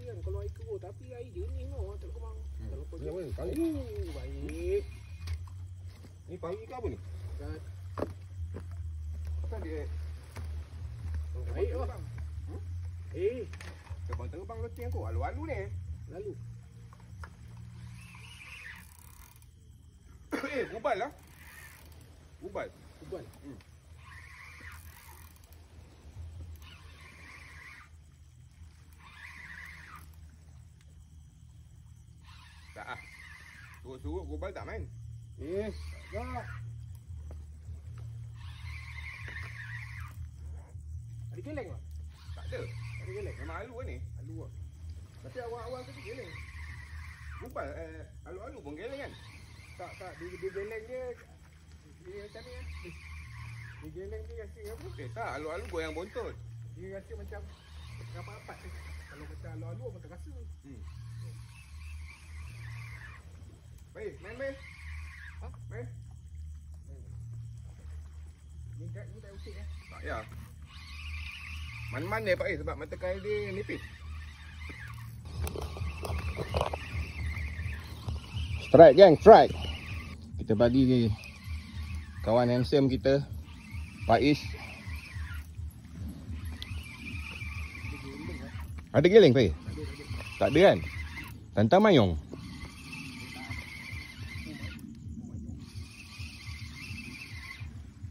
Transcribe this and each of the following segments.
kan kalau air keruh, tapi air jernih no, tak kemang. Kalau kau Ni apa ni? Pari. baik. Ni pari ke apa ni? Kat Kan dia baik apa? terbang terbang loceng aku. Alu-alu ni. Lalu. Ubal lah. Ubal. Ubal. Tak ah. Suruh-suruh ubal tak main. Tak. Ada geleng tak? Tak ada. Ada geleng? Memang alu ni. Alu lah. Tapi awal-awal tu geleng. Ubal alu-alu pun geleng kan? Tak. Dia geleng dia. Dia macam ni kan. Dia geleng dia rasa apa? Tak, alu-alu goyang bontot. Dia rasa macam rapat-rapat ni. Kalau macam alu-alu apa tak rasa. Baik, main. Ha? Main. Ni tak okey eh. Tak ya. Man-man dia Pak sebab mata kail dia nipis. Strike gang, strike. Kita bagi kawan handsome kita Pak Is. Ada geleng Pak? Tak ada kan? Tantang mayong.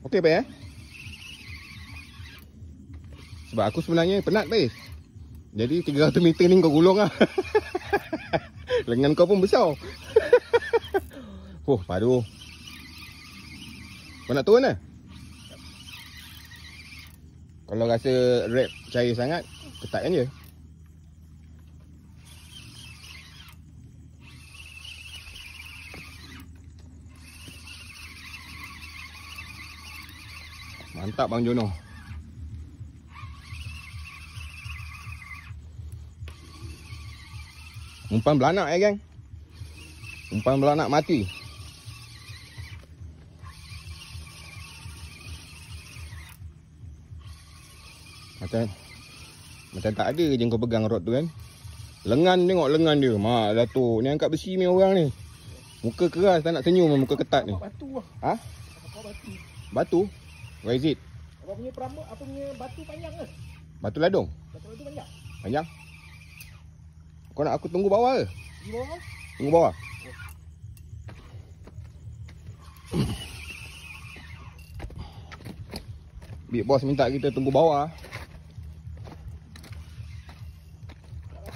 Okey Pak Sebab aku sebenarnya penat Pak. Jadi 300 meter ni kau gulung lah. Lengan kau pun besar. Padu. Kau nak turun lah? Kalau rasa rap cair sangat, ketatkan je. Mantap Bang Jono. Umpan belanak geng. Umpan belanak mati. Macam tak ada je kau pegang rod tu kan. Lengan, tengok lengan dia. Mak Datuk ni angkat besi ni orang ni. Muka keras tak nak senyum, muka ketat ni. Batu lah. Ha? Batu. Batu? Where is it? Apa punya batu panjang ke? Batu ladung? Batu panjang? Panjang? Kau nak aku tunggu bawah ke? Di bawah? Tunggu bawah? Big boss minta kita tunggu bawah.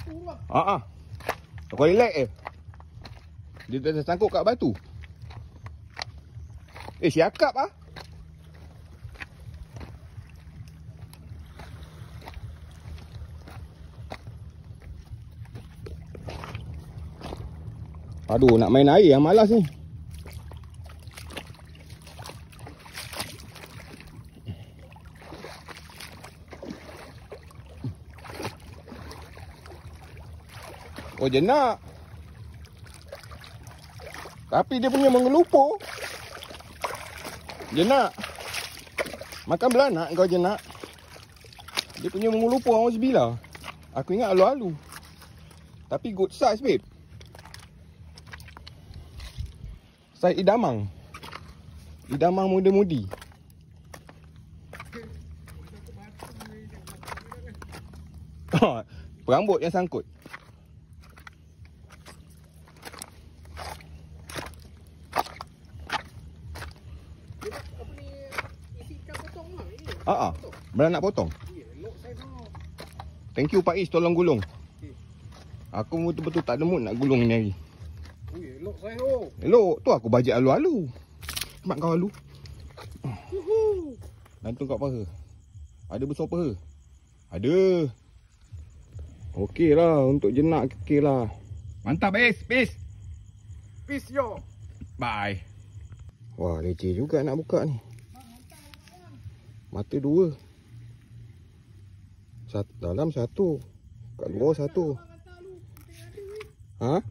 Batu lah. Kau relax je. Dia tersangkut kat batu. Siakap ah. Aduh, nak main air yang malas ni. Oh, jenak. Tapi dia punya mengelupur. Jenak. Makan belanak kau jenak. Dia punya mengelupur auzubillah. Aku ingat alu-alu. Tapi good size babe. Saya idamang. Idamang muda-mudi. Perambut yang sangkut. Beranak potong. Thank you Pak Is tolong gulung. Aku betul-betul tak ada mood nak gulung ni hari. Elok saya tu. Elok tu aku bajet alu-alu. Mak kau alu. Gantung kat paha. Ada besar paha? Ada. Okey lah untuk jenak okey lah. Mantap Is, peace. Peace yo. Bye. Wah, leceh juga nak buka ni. Mata dua. Dalam satu. Kat luar satu. Ha?